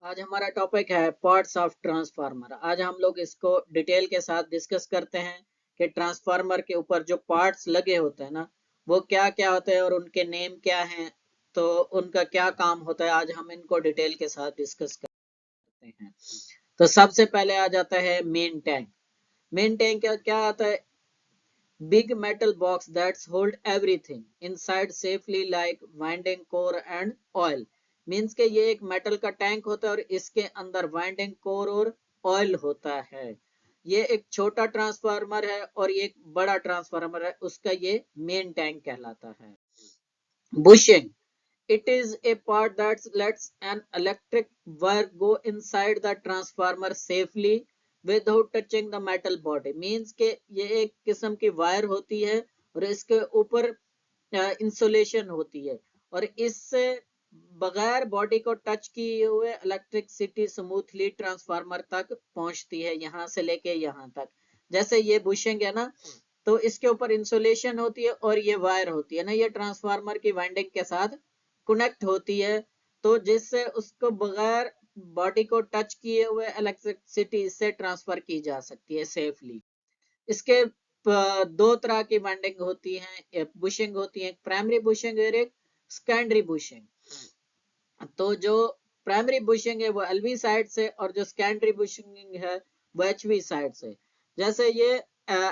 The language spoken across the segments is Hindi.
आज हमारा टॉपिक है पार्ट्स ऑफ ट्रांसफार्मर। आज हम लोग इसको डिटेल के साथ डिस्कस करते हैं कि ट्रांसफार्मर के ऊपर जो पार्ट्स लगे होते हैं ना, वो क्या क्या होते हैं और उनके नेम क्या हैं, तो उनका क्या काम होता है। आज हम इनको डिटेल के साथ डिस्कस करते हैं। तो सबसे पहले आ जाता है मेन टैंक। मेन टैंक क्या क्या आता है? Big metal box that's hold everything inside safely like winding core and oil. Means के ये एक मेटल का टैंक होता है और इसके अंदर वाइंडिंग कोर और ऑयल होता है। ये एक छोटा ट्रांसफार्मर है और ये एक बड़ा ट्रांसफार्मर है, उसका ये मेन टैंक कहलाता है। Bushing, it is a part that lets an electric wire go inside the transformer safely without touching the metal body। Means के ये एक किस्म की वायर होती है और इसके ऊपर इंसुलेशन होती है और इससे बगैर बॉडी को टच किए हुए इलेक्ट्रिसिटी स्मूथली ट्रांसफार्मर तक पहुंचती है, यहाँ से लेके यहाँ तक। जैसे ये बुशिंग है ना, तो इसके ऊपर इंसुलेशन होती है और ये वायर होती है ना, ये ट्रांसफार्मर की वाइंडिंग के साथ कनेक्ट होती है, तो जिससे उसको बगैर बॉडी को टच किए हुए इलेक्ट्रिसिटी इससे ट्रांसफर की जा सकती है सेफली। इसके दो तरह की वाइंडिंग होती है, एक बुशिंग होती है, एक प्राइमरी बुशिंग और एक सेकेंडरी बुशिंग। तो जो प्राइमरी बुशिंग है वो एलवी साइड से और जो सेकेंडरी बुशिंग है वो एचवी साइड से। जैसे ये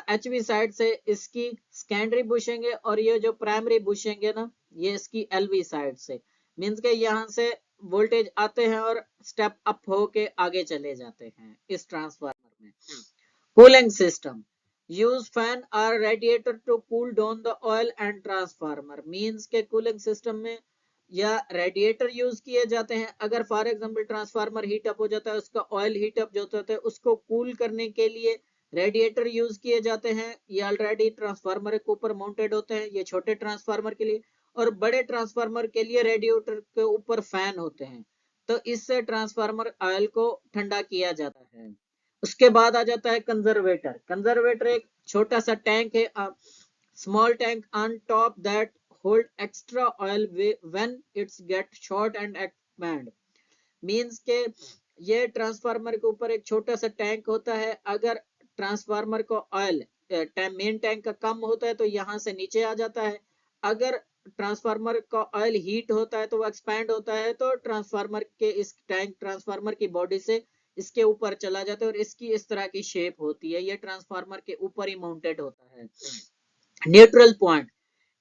एचवी साइड से इसकी सेकेंडरी बुशिंग है और ये जो प्राइमरी बुशिंग है ना, ये इसकी एलवी साइड से। मींस के यहाँ से वोल्टेज आते हैं और स्टेप अप होके आगे चले जाते हैं इस ट्रांसफार्मर में। कूलिंग सिस्टम, यूज फैन और radiator to cool down the oil and transformer. Means के कूलिंग सिस्टम में या रेडिएटर यूज किए जाते हैं। अगर for example transformer heat up हो जाता है, उसका ऑयल हीट अप जो होता है उसको कूल करने के लिए रेडिएटर यूज किए जाते हैं। ये ऑलरेडी ट्रांसफार्मर के ऊपर माउंटेड होते हैं, ये छोटे ट्रांसफार्मर के लिए। और बड़े ट्रांसफार्मर के लिए रेडिएटर के ऊपर फैन होते हैं, तो इससे ट्रांसफार्मर ऑयल को ठंडा किया जाता है। उसके बाद आ जाता है कंजर्वेटर। कंजर्वेटर एक छोटा सा टैंक है, small tank on top that hold extra oil when it's get short and expand। Means के ये ट्रांसफार्मर के ऊपर एक छोटा सा टैंक होता है। अगर ट्रांसफार्मर को ऑयल मेन टैंक का कम होता है तो यहाँ से नीचे आ जाता है। अगर ट्रांसफार्मर का ऑयल हीट होता है तो वो एक्सपैंड होता है, तो ट्रांसफार्मर के इस टैंक ट्रांसफार्मर की बॉडी से इसके ऊपर चला जाता है और इसकी इस तरह की शेप होती है। ये ट्रांसफार्मर के ऊपर ही माउंटेड होता है। Neutral point,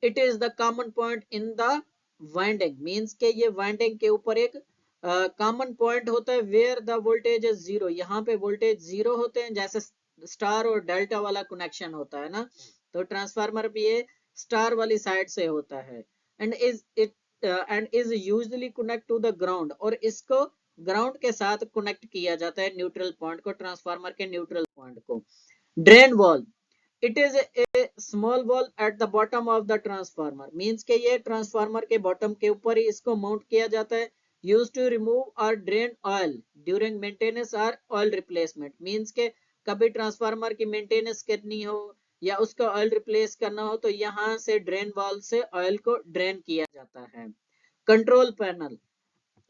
it is the common point in the winding. Means के ये वाइंडिंग के ऊपर एक कॉमन पॉइंट होता है where the voltage is zero. यहाँ पे वोल्टेज जीरो होते हैं, जैसे स्टार और डेल्टा वाला कनेक्शन होता है ना, तो ट्रांसफार्मर भी ये स्टार वाली साइड से होता है। And is usually connect to the ground, और इसको ग्राउंड के साथ कनेक्ट किया जाता है, न्यूट्रल पॉइंट को, ट्रांसफार्मर के न्यूट्रल पॉइंट को। Drain valve, it is a small valve at the bottom of the transformer. Means के ये ट्रांसफार्मर के बॉटम के ऊपर ही इसको माउंट किया जाता है। यूज टू रिमूव और ड्रेन ऑयल ड्यूरिंग मेंटेनेंस और ऑयल रिप्लेसमेंट। मींस के कभी ट्रांसफार्मर की मेंटेनेंस करनी हो या उसका ऑयल रिप्लेस करना हो, तो यहाँ से ड्रेन वॉल से ऑयल को ड्रेन किया जाता है। Control panel,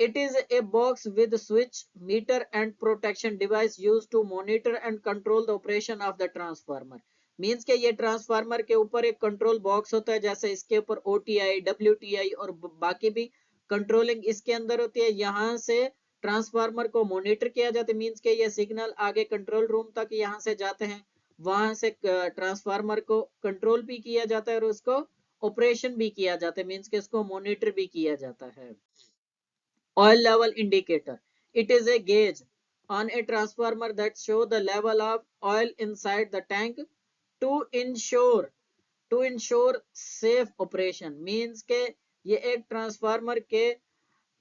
it is a box with switch, meter and protection device used to monitor and control the operation of the transformer। Means के ये ट्रांसफार्मर के ऊपर एक कंट्रोल बॉक्स होता है, जैसे इसके ऊपर ओटीआई, डब्ल्यूटीआई और बाकी भी कंट्रोलिंग इसके अंदर होती है। यहाँ से ट्रांसफार्मर को मॉनिटर किया जाता है। मीन्स के ये सिग्नल आगे कंट्रोल रूम तक यहाँ से जाते हैं, वहां से ट्रांसफार्मर को कंट्रोल भी किया जाता है और उसको ऑपरेशन भी किया जाता है। मीन्स के इसको मॉनिटर भी किया जाता है। Oil level indicator, it is a gauge on a transformer that show the level of oil inside the tank to ensure safe operation। means के ये एक ट्रांसफार्मर के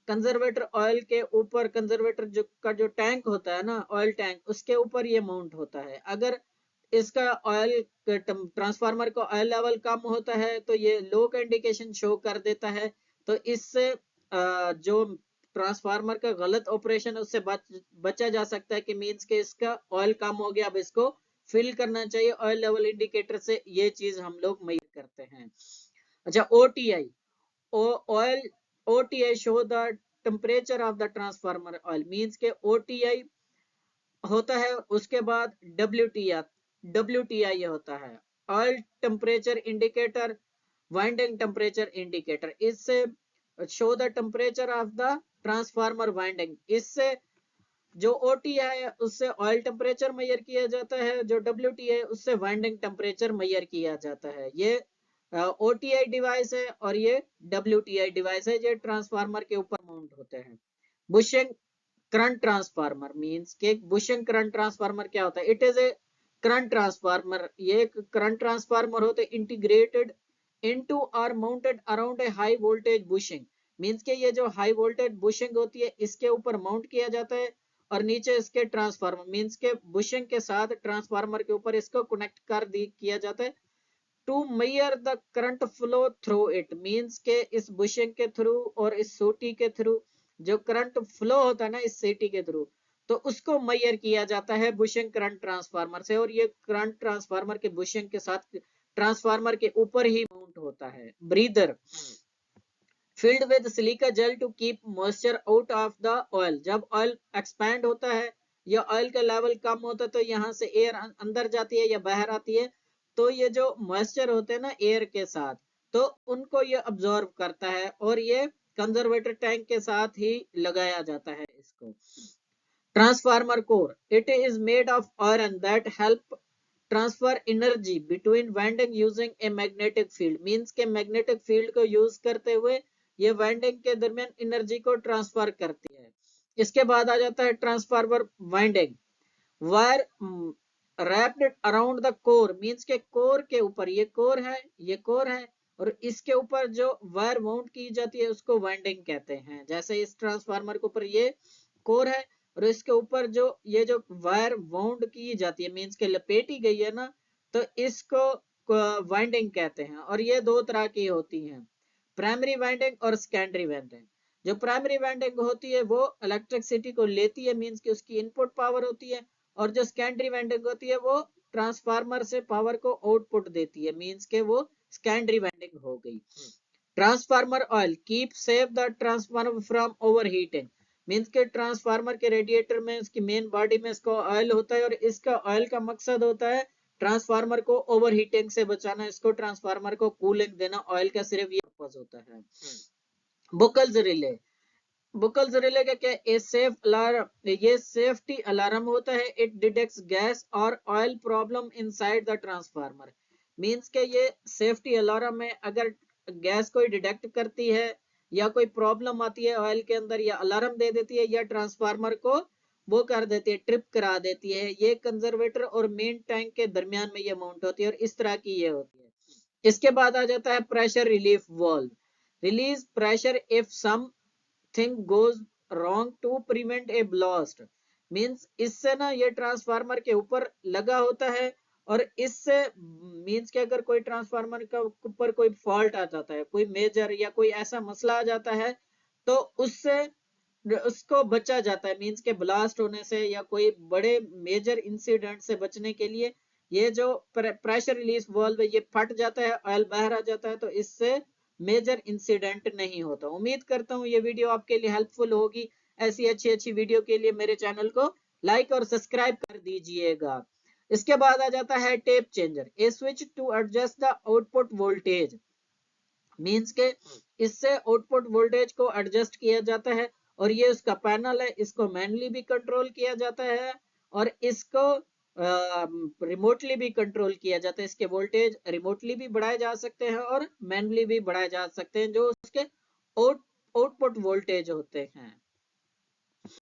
कंजर्वेटर ऑयल के ऊपर, कंजर्वेटर जो का जो टैंक होता है ना, ऑयल टैंक, उसके ऊपर ये माउंट होता है। अगर इसका ऑयल ट्रांसफार्मर का ऑयल लेवल कम होता है तो ये लो का इंडिकेशन शो कर देता है। तो इससे जो ट्रांसफार्मर का गलत ऑपरेशन है उससे बचा जा सकता है कि मींस के इसका ऑयल कम हो गया, अब इसको फिल करना चाहिए। ऑयल लेवल इंडिकेटर से ये चीज हम लोग मेजर करते हैं। अच्छा, OTI, oil OTI show the temperature of the transformer oil means के OTI होता है, उसके बाद WTI होता है, oil temperature indicator, winding temperature indicator. इससे show the temperature of the transformer winding, इससे जो OTI है उससे ऑयल टेम्परेचर मेजर किया जाता है, जो WTI है उससे वाइंडिंग टेम्परेचर मेजर किया जाता है। ये OTI डिवाइस है और ये WTI डिवाइस है, ये ट्रांसफार्मर के ऊपर माउंट होते हैं। बुशिंग करंट ट्रांसफार्मर मींस के बुशिंग करंट ट्रांसफार्मर क्या होता है? It is A current transformer, ये एक करंट ट्रांसफार्मर होते हैं इंटीग्रेटेड इनटू और mounted around a high voltage bushing, means के ये जो हाई वोल्टेज बुशिंग होती है इसके ऊपर माउंट किया जाता है और नीचे इसके ट्रांसफार्मर मींस के बुशिंग के साथ ट्रांसफार्मर के ऊपर इसको कनेक्ट कर दी किया जाता है to measure the current flow through it, means के इस बुशिंग के थ्रू और इस सूटी के थ्रू जो करंट फ्लो होता है ना इस सीटी के थ्रू, तो उसको मेजर किया जाता है बुशिंग करंट ट्रांसफार्मर से। और ये करंट ट्रांसफार्मर के बुशिंग के साथ ट्रांसफार्मर के ऊपर ही माउंट होता है। Breather filled with silica gel to keep moisture out of the oil, जब ऑयल एक्सपैंड होता है या ऑयल का लेवल कम होता है तो यहाँ से एयर अंदर जाती है या बाहर आती है, तो ये जो मॉइस्चर होते हैं ना एयर के साथ, तो उनको ये अब्जॉर्ब करता है और ये कंजर्वेटर टैंक के साथ ही लगाया जाता है इसको। Transformer core, it is made of iron that help transfer energy between winding using a magnetic field, means के मैग्नेटिक फील्ड को यूज करते हुए ये वाइंडिंग के दरमियान एनर्जी को ट्रांसफर करती है। इसके बाद आ जाता है transformer winding, wire wrapped around the core, means के कोर के ऊपर, ये कोर है, ये कोर है और इसके ऊपर जो वायर माउंट की जाती है उसको वाइंडिंग कहते हैं। जैसे इस ट्रांसफार्मर के ऊपर ये कोर है और इसके ऊपर जो ये जो वायर वाउंड की जाती है मींस के लपेटी गई है ना, तो इसको वाइंडिंग कहते हैं। और ये दो तरह की होती हैं, प्राइमरी वाइंडिंग और सेकेंडरी वाइंडिंग। जो प्राइमरी वाइंडिंग होती है वो इलेक्ट्रिसिटी को लेती है मींस की उसकी इनपुट पावर होती है, और जो सेकेंडरी वाइंडिंग होती है वो ट्रांसफार्मर से पावर को आउटपुट देती है, मींस के वो सेकेंडरी वाइंडिंग हो गई। Transformer oil keep save the transformer from overheating, means के ट्रांसफार्मर के रेडिएटर में उसकी मेन बॉडी में इसका ऑयल होता है और इसका ऑयल का मकसद होता है ट्रांसफार्मर को ओवरहीटिंग से बचाना, इसको ट्रांसफार्मर को कूलिंग देना, ऑयल का सिर्फ ये पर्पस होता है। बुकल्स रिले, बुकल्स रिले का क्या, ए सेफ अलार्म, ये सेफ्टी अलार्म होता है। इट डिटेक्ट्स गैस और oil problem inside the transformer, means के ये सेफ्टी अलार्म है, अगर गैस कोई डिटेक्ट करती है या कोई प्रॉब्लम आती है ऑयल के अंदर या अलार्म दे देती है या ट्रांसफार्मर को वो कर देती है, ट्रिप करा देती है। ये कंजर्वेटर और मेन टैंक के दरमियान में ये माउंट होती है और इस तरह की ये होती है। इसके बाद आ जाता है pressure relief valve, release pressure if something goes wrong to prevent a blast, means इससे ना ये ट्रांसफार्मर के ऊपर लगा होता है और इससे मींस के अगर कोई ट्रांसफार्मर का ऊपर कोई फॉल्ट आ जाता है, कोई मेजर या कोई ऐसा मसला आ जाता है, तो उससे उसको बचा जाता है, मींस के ब्लास्ट होने से या कोई बड़े मेजर इंसिडेंट से बचने के लिए ये जो प्रेशर रिलीज वाल्व है ये फट जाता है, ऑयल बाहर आ जाता है, तो इससे मेजर इंसिडेंट नहीं होता। उम्मीद करता हूँ ये वीडियो आपके लिए हेल्पफुल होगी। ऐसी अच्छी अच्छी वीडियो के लिए मेरे चैनल को लाइक और सब्सक्राइब कर दीजिएगा। इसके बाद आ जाता है tap changer, a switch to adjust the output voltage, means के इससे आउटपुट वोल्टेज को एडजस्ट किया जाता है और ये उसका पैनल है, इसको मैनुअली भी कंट्रोल किया जाता है और इसको रिमोटली भी कंट्रोल किया जाता है। इसके वोल्टेज रिमोटली भी बढ़ाए जा सकते हैं और मैनुअली भी बढ़ाए जा सकते हैं, जो उसके आउटपुट वोल्टेज होते हैं।